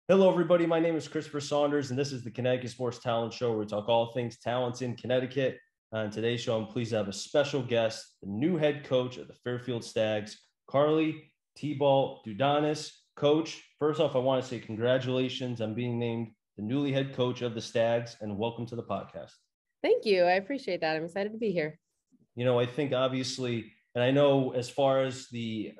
Hello, everybody. My name is Christopher Saunders, and this is the Connecticut Sports Talent Show, where we talk all things talents in Connecticut. On today's show, I'm pleased to have a special guest, the new head coach of the Fairfield Stags, Carly Thibault Dudonis. Coach, first off, I want to say congratulations on being named the newly head coach of the Stags, and welcome to the podcast. Thank you. I appreciate that. I'm excited to be here. I think obviously, and I know as far as the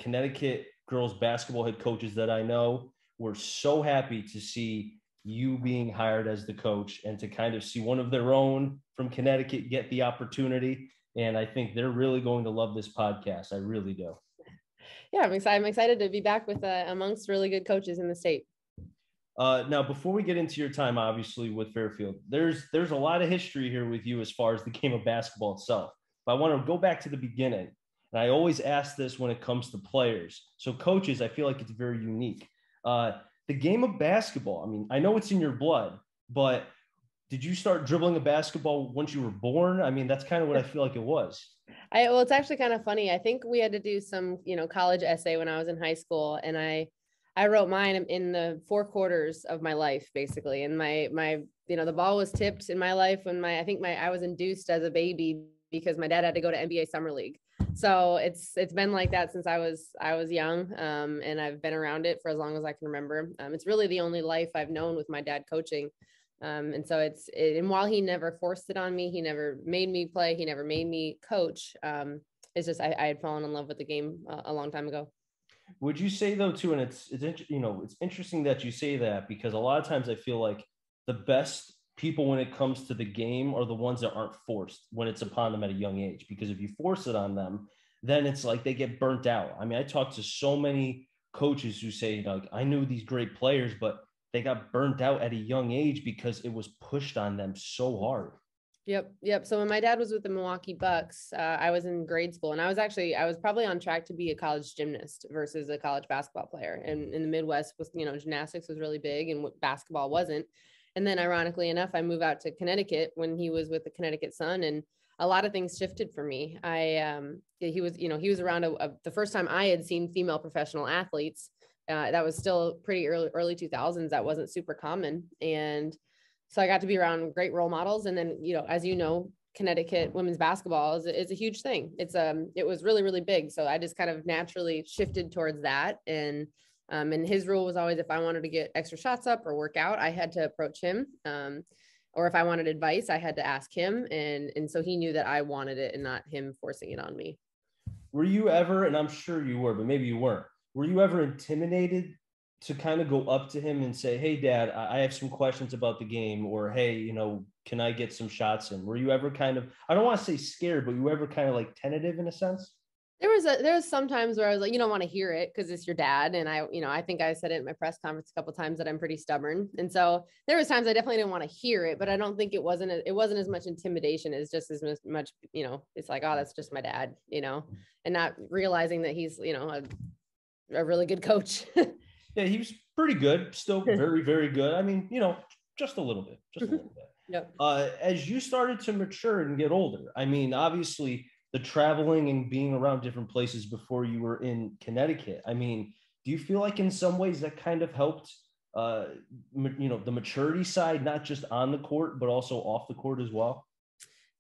Connecticut girls basketball head coaches that I know, we're so happy to see you being hired as the coach and to kind of see one of their own from Connecticut get the opportunity. And I think they're really going to love this podcast. I really do. Yeah, I'm excited to be back with amongst really good coaches in the state. Now, before we get into your time, obviously with Fairfield, there's a lot of history here with you as far as the game of basketball itself. But I want to go back to the beginning. And I always ask this when it comes to players. So coaches, I feel like it's very unique. The game of basketball, I mean, I know it's in your blood, but did you start dribbling a basketball once you were born? I mean, that's kind of what I feel like it was. Well, it's actually kind of funny. I think we had to do some, college essay when I was in high school, and I wrote mine in the 4 quarters of my life, basically. And my the ball was tipped in my life when I was induced as a baby because my dad had to go to NBA Summer League. So it's been like that since I was young, and I've been around it for as long as I can remember. It's really the only life I've known with my dad coaching, and so and while he never forced it on me, he never made me play, he never made me coach. It's just I had fallen in love with the game a long time ago. Would you say though too, and it's interesting that you say that, because a lot of times I feel like the best people when it comes to the game are the ones that aren't forced when it's upon them at a young age. Because if you force it on them, then it's like they get burnt out. I mean, I talked to so many coaches who say, like, I knew these great players, but they got burnt out at a young age because it was pushed on them so hard. Yep. So when my dad was with the Milwaukee Bucks, I was in grade school, and I was probably on track to be a college gymnast versus a college basketball player. And in the Midwest, was gymnastics was really big, and basketball wasn't. And then, ironically enough, I moved out to Connecticut when he was with the Connecticut Sun, and a lot of things shifted for me. He was around the first time I had seen female professional athletes. That was still pretty early 2000s. That wasn't super common, and so I got to be around great role models. And then, as you know, Connecticut women's basketball is a huge thing. It was really, really big. So I just kind of naturally shifted towards that. And his rule was always, if I wanted to get extra shots up or work out, I had to approach him. Or if I wanted advice, I had to ask him. And so he knew that I wanted it and not him forcing it on me. Were you ever, and I'm sure you were, but maybe you weren't, were you ever intimidated to kind of go up to him and say, hey, Dad, I have some questions about the game, or, hey, can I get some shots in? Were you ever kind of, I don't want to say scared, but you ever kind of like tentative in a sense? There was some times where I was like, you don't want to hear it because it's your dad. And I think I said it in my press conference a couple of times that I'm pretty stubborn. And so there was times I definitely didn't want to hear it, but I don't think it wasn't as much intimidation as just as much, it's like, oh, that's just my dad, and not realizing that he's, a really good coach. Yeah, he was pretty good, still very, very good. I mean, just a little bit. Yep. As you started to mature and get older, I mean, obviously the traveling and being around different places before you were in Connecticut, I mean, do you feel like in some ways that kind of helped, the maturity side, not just on the court, but also off the court as well?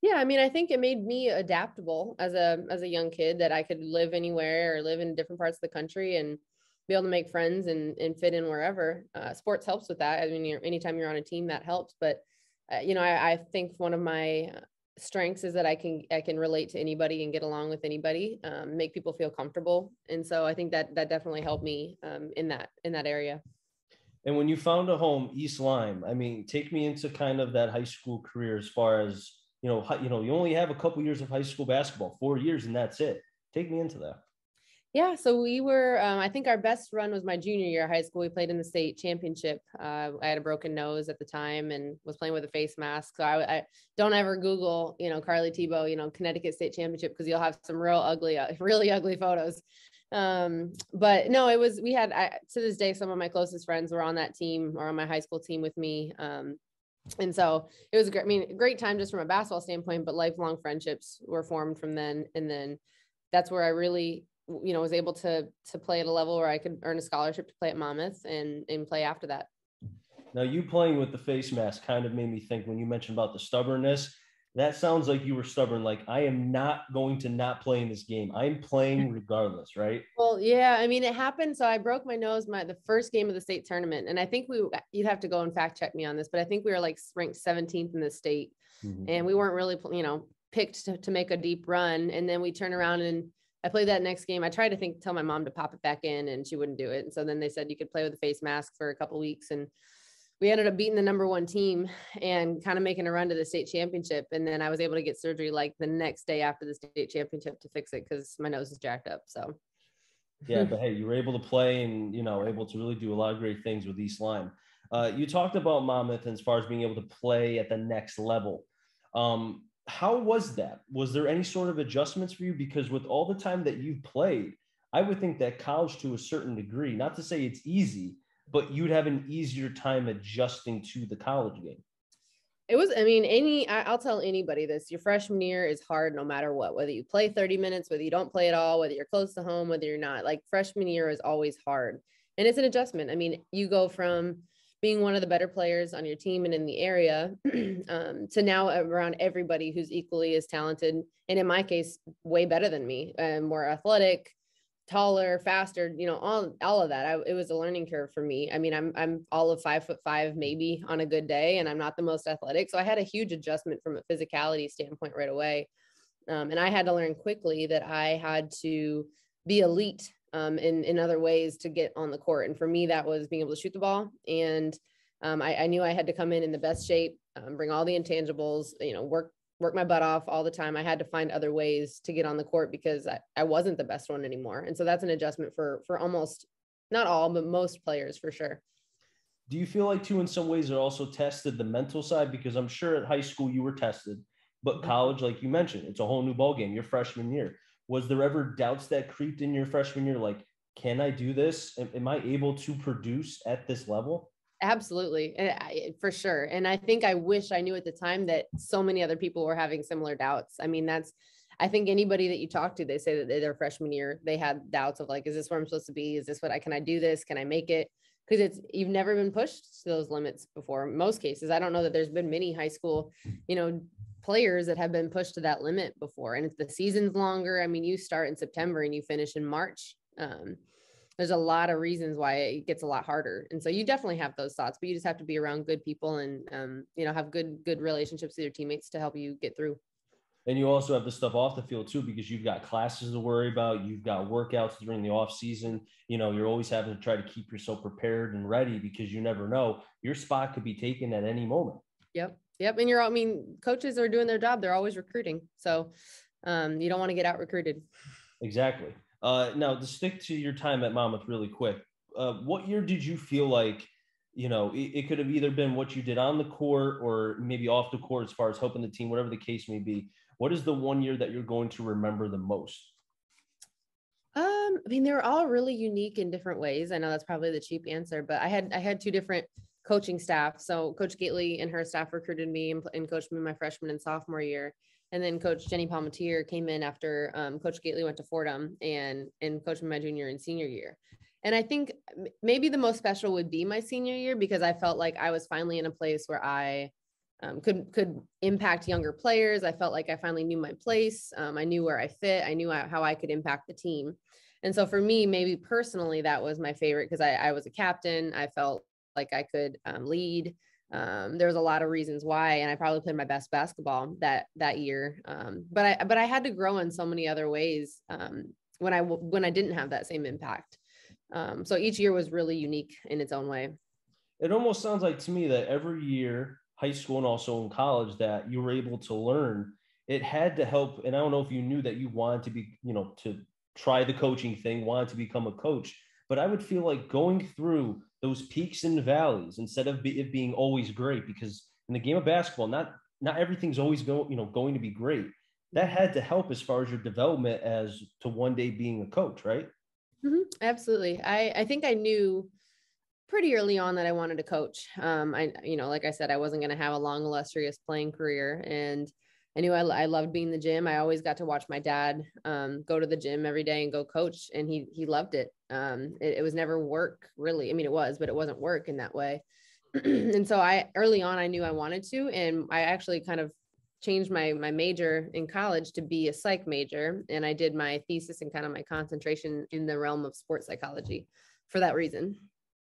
Yeah, I mean, I think it made me adaptable as a young kid, that I could live anywhere or live in different parts of the country and be able to make friends and fit in wherever. Sports helps with that. I mean, anytime you're on a team, that helps. But I think one of my strengths is that I can relate to anybody and get along with anybody, make people feel comfortable. And so I think that definitely helped me in that area. And when you found a home, East Lyme, I mean, take me into kind of that high school career as far as, you only have a couple years of high school basketball, 4 years, and that's it. Take me into that. Yeah, so we were, I think our best run was my junior year of high school. We played in the state championship. I had a broken nose at the time and was playing with a face mask. So I don't ever Google, Carly Thibault, Connecticut state championship, because you'll have some really ugly photos. But no, to this day, some of my closest friends were on that team or on my high school team with me. And so it was a great time just from a basketball standpoint, but lifelong friendships were formed from then. And then that's where I really was able to play at a level where I could earn a scholarship to play at Monmouth and play after that. Now, you playing with the face mask kind of made me think when you mentioned about the stubbornness. That sounds like you were stubborn. Like, I am not going to not play in this game. I'm playing regardless, right? Well, yeah, I mean, it happened. So I broke my nose the first game of the state tournament. And I think you'd have to go and fact check me on this, but I think we were like ranked 17th in the state. Mm-hmm. And we weren't really, picked to make a deep run. And then we turn around and I played that next game. I tried to tell my mom to pop it back in and she wouldn't do it. And so then they said you could play with a face mask for a couple of weeks. And we ended up beating the number one team and kind of making a run to the state championship. And then I was able to get surgery like the next day after the state championship to fix it because my nose is jacked up. So yeah, but hey, you were able to play and, able to really do a lot of great things with East Lyme. You talked about Monmouth as far as being able to play at the next level. How was that? Was there any sort of adjustments for you? Because with all the time that you've played, I would think that college to a certain degree, not to say it's easy, but you'd have an easier time adjusting to the college game. It was, I'll tell anybody this, your freshman year is hard no matter what, whether you play 30 minutes, whether you don't play at all, whether you're close to home, whether you're not. Like, freshman year is always hard. And it's an adjustment. I mean, you go from being one of the better players on your team and in the area to now around everybody who's equally as talented. And in my case, way better than me, more athletic, taller, faster, all of that. It was a learning curve for me. I mean, I'm all of 5'5", maybe on a good day, and I'm not the most athletic. So I had a huge adjustment from a physicality standpoint right away. And I had to learn quickly that I had to be elite in other ways to get on the court. And for me, that was being able to shoot the ball. And I knew I had to come in the best shape, bring all the intangibles, work my butt off all the time. I had to find other ways to get on the court because I wasn't the best one anymore. And so that's an adjustment for almost, not all, but most players for sure. Do you feel like too, in some ways, it also tested the mental side? Because I'm sure at high school you were tested, but college, like you mentioned, it's a whole new ballgame, your freshman year. Was there ever doubts that creeped in your freshman year? Like, can I do this? Am I able to produce at this level? Absolutely. For sure. And I think I wish I knew at the time that so many other people were having similar doubts. I mean, I think anybody that you talk to, they say that their freshman year, they had doubts of like, is this where I'm supposed to be? Is this can I do this? Can I make it? Because you've never been pushed to those limits before. In most cases, I don't know that there's been many high school, players that have been pushed to that limit before. And if the season's longer, I mean, you start in September and you finish in March. There's a lot of reasons why it gets a lot harder. And so you definitely have those thoughts, but you just have to be around good people and, have good relationships with your teammates to help you get through. And you also have the stuff off the field too, because you've got classes to worry about. You've got workouts during the off season. You're always having to try to keep yourself prepared and ready because you never know, your spot could be taken at any moment. Yep. And coaches are doing their job. They're always recruiting. So you don't want to get out recruited. Exactly. Now, to stick to your time at Monmouth really quick, what year did you feel like, it could have either been what you did on the court or maybe off the court as far as helping the team, whatever the case may be. What is the one year that you're going to remember the most? They were all really unique in different ways. I know that's probably the cheap answer, but I had two different coaching staff. So Coach Gately and her staff recruited me and coached me my freshman and sophomore year. And then Coach Jenny Palmatier came in after Coach Gately went to Fordham and coached me my junior and senior year. And I think maybe the most special would be my senior year because I felt like I was finally in a place where I could impact younger players. I felt like I finally knew my place. I knew where I fit. I knew how I could impact the team. And so for me, maybe personally, that was my favorite because I was a captain. I felt like I could lead. There was a lot of reasons why, and I probably played my best basketball that year. But I had to grow in so many other ways when I didn't have that same impact. So each year was really unique in its own way. It almost sounds like to me that every year, high school and also in college, that you were able to learn, it had to help. And I don't know if you knew that you wanted to be, to try the coaching thing, wanted to become a coach, but I would feel like going through those peaks and valleys instead of it being always great, because in the game of basketball, not everything's always going to be great. That had to help as far as your development as to one day being a coach, right? Mm-hmm. Absolutely. I think I knew pretty early on that I wanted to coach. Like I said, I wasn't going to have a long, illustrious playing career. And I knew I loved being in the gym. I always got to watch my dad go to the gym every day and go coach, and he loved it. It was never work, really. I mean, it was, but it wasn't work in that way. And so early on, I knew I wanted to, and I actually kind of changed my major in college to be a psych major. And I did my thesis and kind of my concentration in the realm of sports psychology for that reason.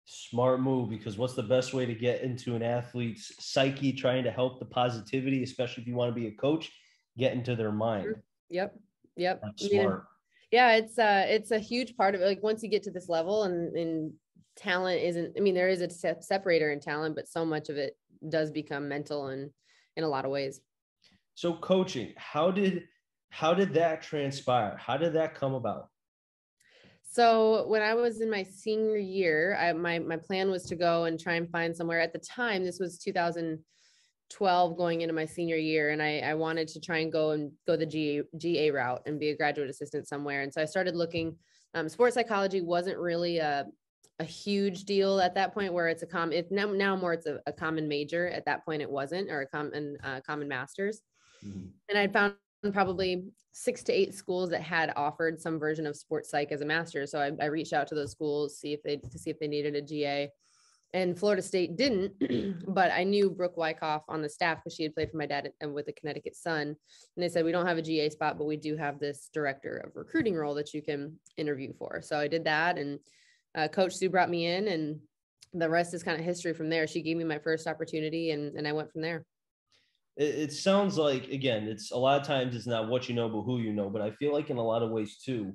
Smart move, because what's the best way to get into an athlete's psyche, trying to help the positivity, especially if you want to be a coach, get into their mind. Yep. Yep. That's smart. Yeah, it's a huge part of it. Like once you get to this level and talent isn't, I mean, there is a separator in talent, but so much of it does become mental and in a lot of ways. So coaching, how did that transpire? How did that come about? So when I was in my senior year, my plan was to go and try and find somewhere. At the time, this was 2012 going into my senior year. And I wanted to try and go the GA route and be a graduate assistant somewhere. And so I started looking. Sports psychology wasn't really a huge deal at that point, where it's now more it's a common major. At that point it wasn't, or a common master's. Mm-hmm. And I'd found probably 6 to 8 schools that had offered some version of sports psych as a master. So I reached out to those schools, to see if they needed a GA, and Florida State didn't, but I knew Brooke Wyckoff on the staff because she had played for my dad and with the Connecticut Sun. And they said, we don't have a GA spot, but we do have this director of recruiting role that you can interview for. So I did that, and Coach Sue brought me in, and the rest is kind of history from there. She gave me my first opportunity, and I went from there. It sounds like, again, it's a lot of times it's not what you know, but who you know. But I feel like in a lot of ways too,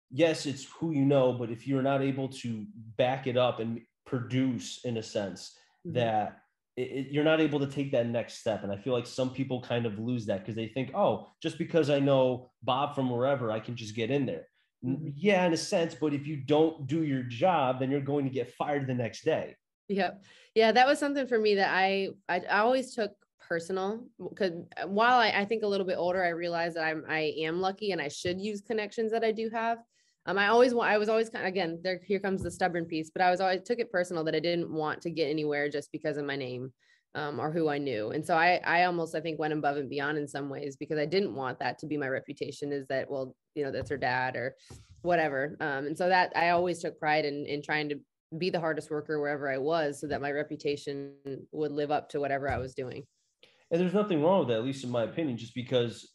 yes, it's who you know, but if you're not able to back it up and produce in a sense, mm-hmm. that you're not able to take that next step. And I feel like some people kind of lose that because they think, oh, just because I know Bob from wherever, I can just get in there. Mm-hmm. Yeah, in a sense, but if you don't do your job, then you're going to get fired the next day. Yeah, that was something for me that I always took personal, because while I think a little bit older, I realized that I am lucky and I should use connections that I do have. I was always kind of, again, here comes the stubborn piece, but I took it personal that I didn't want to get anywhere just because of my name, or who I knew. And so I almost, I think, went above and beyond in some ways, because I didn't want that to be my reputation, is that, well, that's her dad or whatever. And so that I always took pride in trying to be the hardest worker wherever I was, so that my reputation would live up to whatever I was doing. And there's nothing wrong with that, at least in my opinion, just because,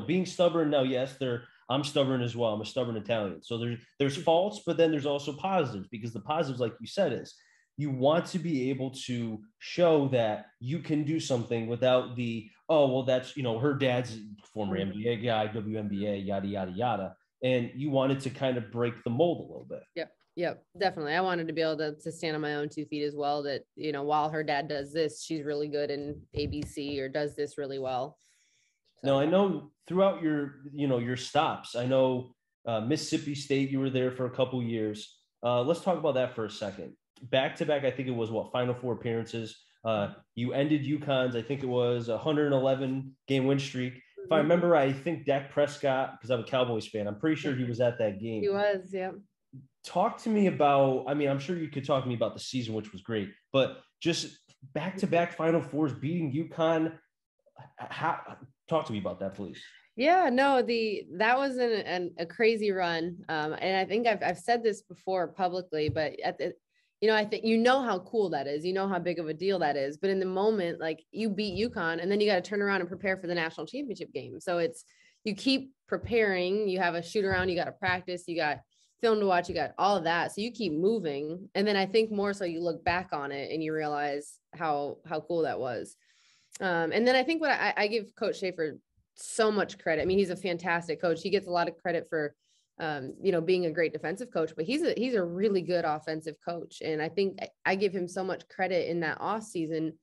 being stubborn now, yes, I'm stubborn as well. I'm a stubborn Italian. So there's faults, but then there's also positives, because the positives, like you said, is you want to be able to show that you can do something without that's, her dad's former NBA guy, WNBA, yada, yada, yada. And you wanted to kind of break the mold a little bit. Yep, definitely. I wanted to be able to stand on my own 2 feet as well, that, while her dad does this, she's really good in ABC, or does this really well. So. Now, I know throughout your stops, I know Mississippi State, you were there for a couple years. Let's talk about that for a second. Back to back, I think it was Final Four appearances. You ended UConn's, I think it was 111 game win streak. Mm-hmm. If I remember right, I think Dak Prescott, because I'm a Cowboys fan, I'm pretty sure he was at that game. He was, yeah. Talk to me about, I'm sure you could talk to me about the season, which was great, but just back-to-back Final Fours, beating UConn. Talk to me about that, please. Yeah, no, that was a crazy run. And I think I've said this before publicly, but I think how cool that is, how big of a deal that is. But in the moment, like, you beat UConn, and then you got to turn around and prepare for the national championship game. So you keep preparing, you have a shoot around, you got to practice, you got film to watch, you got all of that. So you keep moving. And then I think more so you look back on it and you realize how cool that was. And then I think what I give Coach Schaefer so much credit. I mean, he's a fantastic coach. He gets a lot of credit for, being a great defensive coach, but he's a really good offensive coach. And I think I give him so much credit in that off season.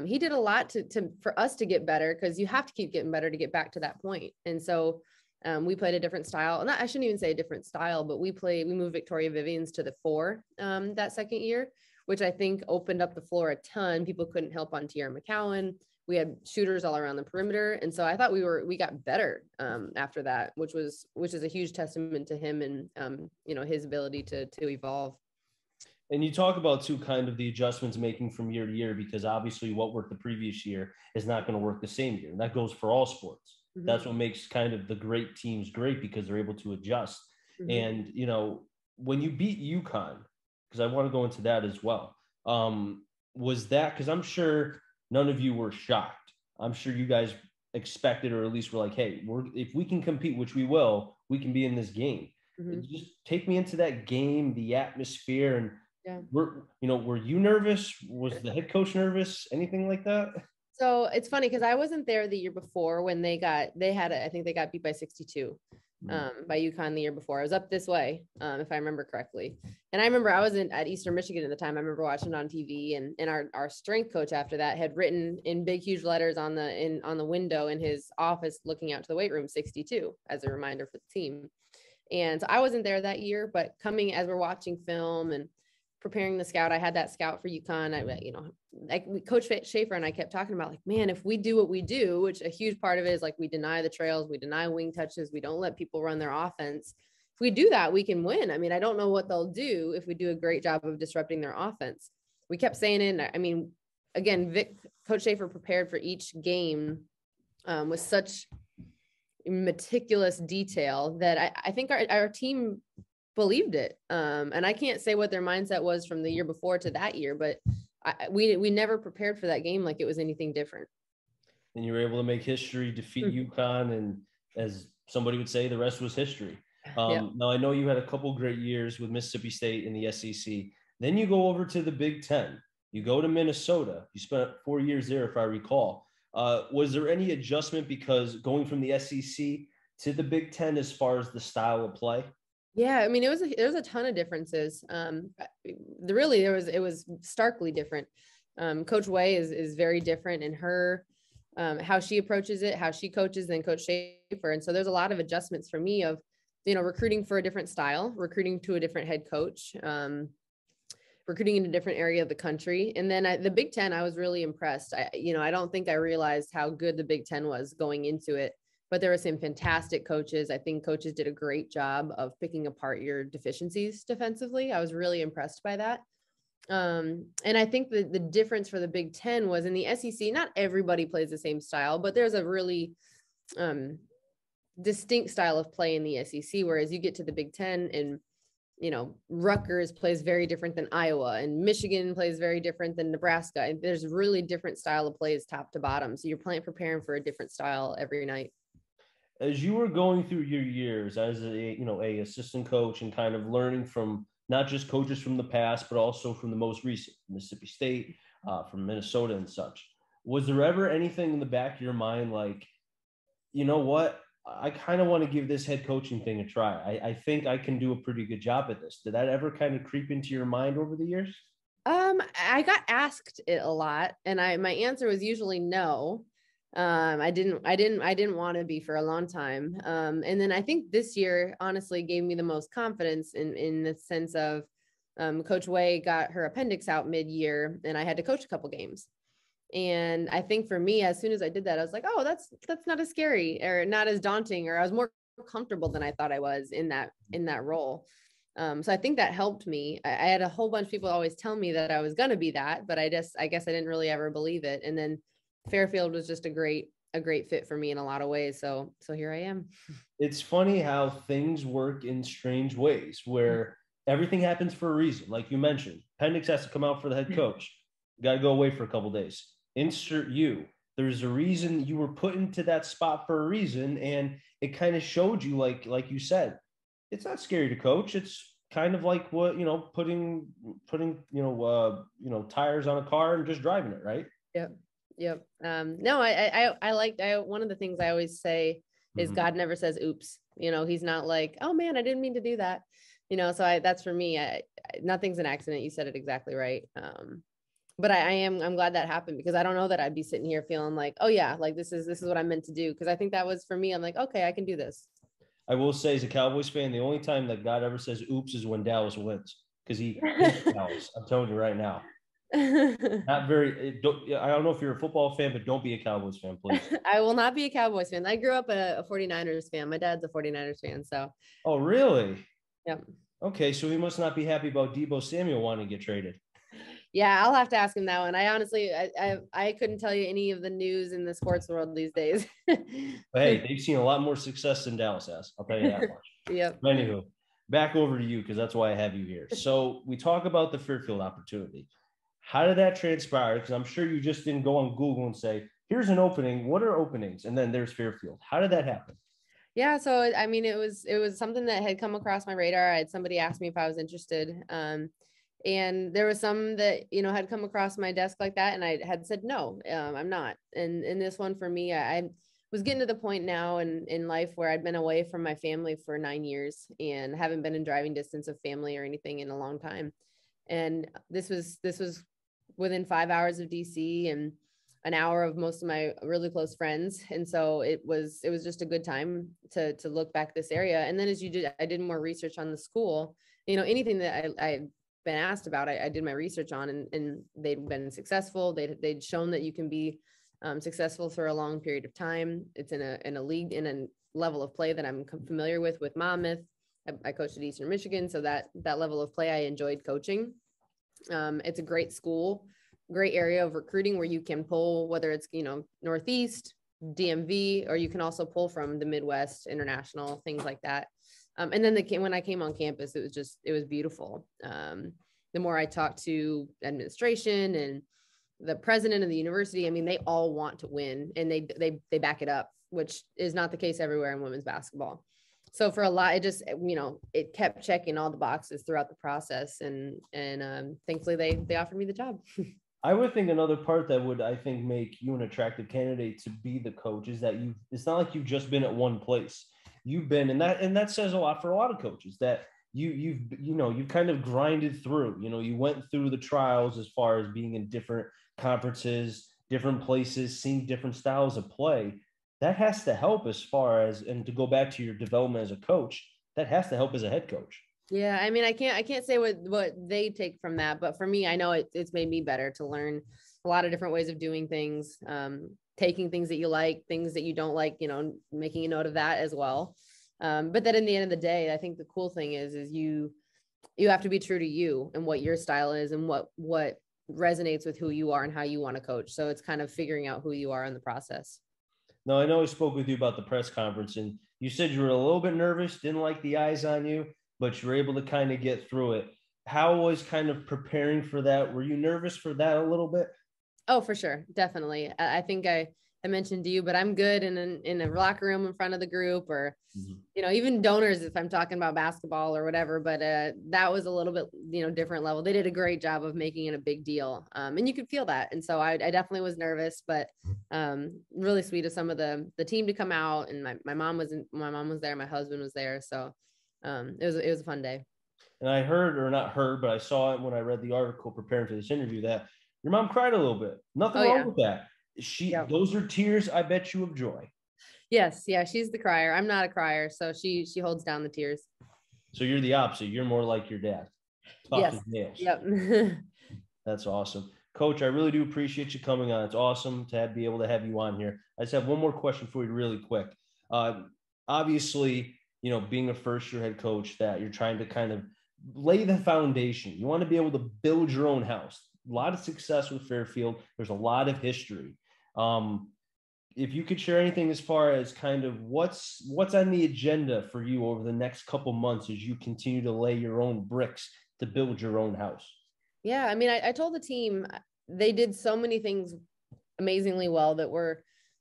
He did a lot for us to get better, because you have to keep getting better to get back to that point. And so we played a different style. I shouldn't even say a different style, but we moved Victoria Vivians to the 4 that second year, which I think opened up the floor a ton. People couldn't help on Tierra McCowan. We had shooters all around the perimeter. And so I thought we got better after that, which is a huge testament to him and, his ability to evolve. And you talk about too kind of the adjustments making from year to year, because obviously what worked the previous year is not going to work the same year. And that goes for all sports. That's what makes kind of the great teams great, because they're able to adjust. And, you know, when you beat UConn, because I want to go into that as well, was that, because I'm sure none of you were shocked. I'm sure you guys expected, or at least were like, hey, if we can compete, which we will, we can be in this game. Just take me into that game, the atmosphere, and were you nervous? Was the head coach nervous? Anything like that? So it's funny because I wasn't there the year before when I think they got beat by 62 by UConn the year before. I was up this way, if I remember correctly. And I remember I was at Eastern Michigan at the time. I remember watching it on TV, and our strength coach after that had written in big, huge letters on the window in his office looking out to the weight room, 62, as a reminder for the team. And so I wasn't there that year, but coming as we're watching film and preparing the scout, I had that scout for UConn. Coach Schaefer and I kept talking about, like, man, if we do what we do, which a huge part of it is like, we deny the trails, we deny wing touches, we don't let people run their offense. If we do that, we can win. I mean, I don't know what they'll do if we do a great job of disrupting their offense. We kept saying it. I mean, again, Coach Schaefer prepared for each game with such meticulous detail that I think our team believed it. And I can't say what their mindset was from the year before to that year, but we never prepared for that game like it was anything different. And you were able to make history, defeat UConn, and as somebody would say, the rest was history. Now, I know you had a couple great years with Mississippi State in the SEC. Then you go over to the Big Ten. You go to Minnesota. You spent 4 years there, if I recall. Was there any adjustment because going from the SEC to the Big Ten as far as the style of play? Yeah, I mean, there was a ton of differences. It was starkly different. Coach Way is very different in her, how she approaches it, how she coaches than Coach Schaefer. And so there's a lot of adjustments for me of, recruiting for a different style, recruiting to a different head coach, recruiting in a different area of the country. And then the Big Ten, I was really impressed. I don't think I realized how good the Big Ten was going into it. But there were some fantastic coaches. I think coaches did a great job of picking apart your deficiencies defensively. I was really impressed by that. And I think the difference for the Big Ten was in the SEC, not everybody plays the same style, but there's a really distinct style of play in the SEC, whereas you get to the Big Ten and, Rutgers plays very different than Iowa, and Michigan plays very different than Nebraska. And there's really different style of plays top to bottom. So you're preparing for a different style every night. As you were going through your years as a assistant coach and kind of learning from not just coaches from the past, but also from the most recent, Mississippi State, from Minnesota and such, was there ever anything in the back of your mind like, you know what, I kind of want to give this head coaching thing a try. I think I can do a pretty good job at this. Did that ever kind of creep into your mind over the years? I got asked it a lot, and my answer was usually no. I didn't want to be for a long time. And then I think this year honestly gave me the most confidence in the sense of, Coach Way got her appendix out mid-year and I had to coach a couple games. And I think for me, as soon as I did that, I was like, oh, that's not as scary or not as daunting, or I was more comfortable than I thought I was in that role. So I think that helped me. I had a whole bunch of people always tell me that I was going to be that, but I guess I didn't really ever believe it. And then Fairfield was just a great fit for me in a lot of ways. So here I am. It's funny how things work in strange ways where everything happens for a reason. Like you mentioned, appendix has to come out for the head coach. You got to go away for a couple of days. Insert you. There's a reason you were put into that spot for a reason. And it kind of showed you, like you said, it's not scary to coach. It's kind of like what, putting tires on a car and just driving it. Right. Yep. No, I liked, one of the things I always say is God never says, oops, he's not like, oh man, I didn't mean to do that. So that's for me, nothing's an accident. You said it exactly right. But I'm glad that happened, because I don't know that I'd be sitting here feeling like, oh yeah, like this is what I'm meant to do. Cause I think that was for me. I'm like, okay, I can do this. I will say, as a Cowboys fan, the only time that God ever says oops is when Dallas wins, because he hates Dallas. I'm telling you right now. I don't know if you're a football fan, but don't be a Cowboys fan, please. I will not be a Cowboys fan. I grew up a 49ers fan. My dad's a 49ers fan. So. Oh, really? Yep. Okay, so he must not be happy about Deebo Samuel wanting to get traded. Yeah, I'll have to ask him that one. I honestly, I couldn't tell you any of the news in the sports world these days. But hey, they've seen a lot more success than Dallas has. I'll tell you that much. Yep. Anywho, back over to you because that's why I have you here. So we talk about the Fairfield opportunity. How did that transpire? Because I'm sure you just didn't go on Google and say, here's an opening. What are openings? And then there's Fairfield. How did that happen? Yeah, so I mean, it was something that had come across my radar. I had somebody ask me if I was interested, and there was some that had come across my desk like that, and I had said no, I'm not. And in this one for me, I was getting to the point now in life where I'd been away from my family for 9 years and haven't been in driving distance of family or anything in a long time. And this was within 5 hours of DC and an hour of most of my really close friends. And so it was just a good time to look back this area. And then I did more research on the school, anything that I'd been asked about, I did my research on, and they'd been successful. They'd shown that you can be successful for a long period of time. It's in a league, in a level of play that I'm familiar with Monmouth. I coached at Eastern Michigan. So that level of play, I enjoyed coaching. It's a great school, great area of recruiting where you can pull, whether it's, Northeast, DMV, or you can also pull from the Midwest, international, things like that. And then when I came on campus, it was beautiful. The more I talked to administration and the president of the university, I mean, they all want to win, and they back it up, which is not the case everywhere in women's basketball. So for a lot, it kept checking all the boxes throughout the process, and thankfully they offered me the job. I would think another part that would, I think, make you an attractive candidate to be the coach is that it's not like you've just been at one place. You've been, and that says a lot for a lot of coaches, that you've kind of grinded through, you went through the trials as far as being in different conferences, different places, seeing different styles of play. That has to help as far as, and to go back to your development as a coach, that has to help as a head coach. Yeah, I mean, I can't say what they take from that, but for me, I know it's made me better to learn a lot of different ways of doing things, taking things that you like, things that you don't like, making a note of that as well. But that in the end of the day, I think the cool thing is you have to be true to you and what your style is and what resonates with who you are and how you want to coach. So it's kind of figuring out who you are in the process. No, I know I spoke with you about the press conference, and you said you were a little bit nervous, didn't like the eyes on you, but you were able to kind of get through it. How was kind of preparing for that? Were you nervous for that a little bit? Oh, for sure. Definitely. I think I mentioned to you, but I'm good in a locker room in front of the group, or, even donors, if I'm talking about basketball or whatever, but that was a little bit, different level. They did a great job of making it a big deal. And you could feel that. And so I definitely was nervous, but really sweet of some of the team to come out, and my mom was there. My husband was there. So it was a fun day. And I heard, or not heard, but I saw it when I read the article preparing for this interview, that your mom cried a little bit. Nothing wrong with that. Those are tears, I bet you, of joy. Yes. Yeah. She's the crier. I'm not a crier. So she holds down the tears. So you're the opposite. You're more like your dad. Tough yes. as nails. Yep. That's awesome. Coach, I really do appreciate you coming on. It's awesome to be able to have you on here. I just have one more question for you really quick. Obviously, being a first-year head coach, that you're trying to kind of lay the foundation. You want to be able to build your own house. A lot of success with Fairfield. There's a lot of history. If you could share anything as far as kind of what's on the agenda for you over the next couple months as you continue to lay your own bricks to build your own house. Yeah. I mean, I told the team they did so many things amazingly well that we're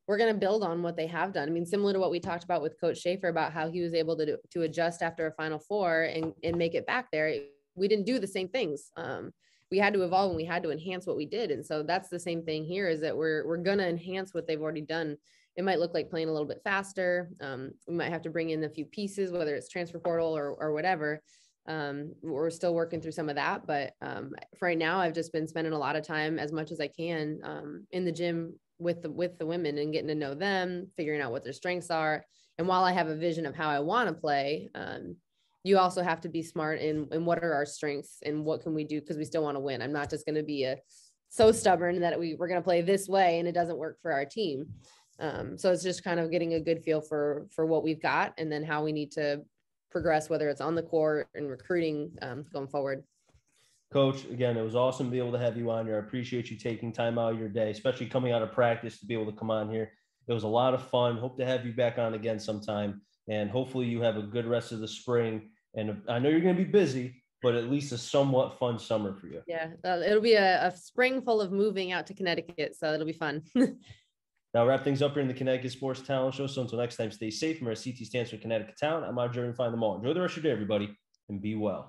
going to build on what they have done. I mean, similar to what we talked about with Coach Schaefer about how he was able to adjust after a Final Four and make it back there. We didn't do the same things. We had to evolve and we had to enhance what we did. And so that's the same thing here, is that we're going to enhance what they've already done. It might look like playing a little bit faster. We might have to bring in a few pieces, whether it's transfer portal or whatever. We're still working through some of that, but for right now, I've just been spending a lot of time, as much as I can, in the gym with the women and getting to know them, figuring out what their strengths are. And while I have a vision of how I want to play, you also have to be smart in what are our strengths and what can we do, because we still want to win. I'm not just going to be so stubborn that we're going to play this way and it doesn't work for our team. So it's just kind of getting a good feel for what we've got, and then how we need to progress, whether it's on the court and recruiting going forward. Coach, again, it was awesome to be able to have you on here. I appreciate you taking time out of your day, especially coming out of practice to be able to come on here. It was a lot of fun. Hope to have you back on again sometime. And hopefully you have a good rest of the spring. And I know you're going to be busy, but at least a somewhat fun summer for you. Yeah, it'll be a spring full of moving out to Connecticut. So it'll be fun. Now, wrap things up here in the Connecticut Sports Talent Show. So until next time, stay safe. Remember, CT stands for Connecticut Town. I'm out here and find them all. Enjoy the rest of your day, everybody, and be well.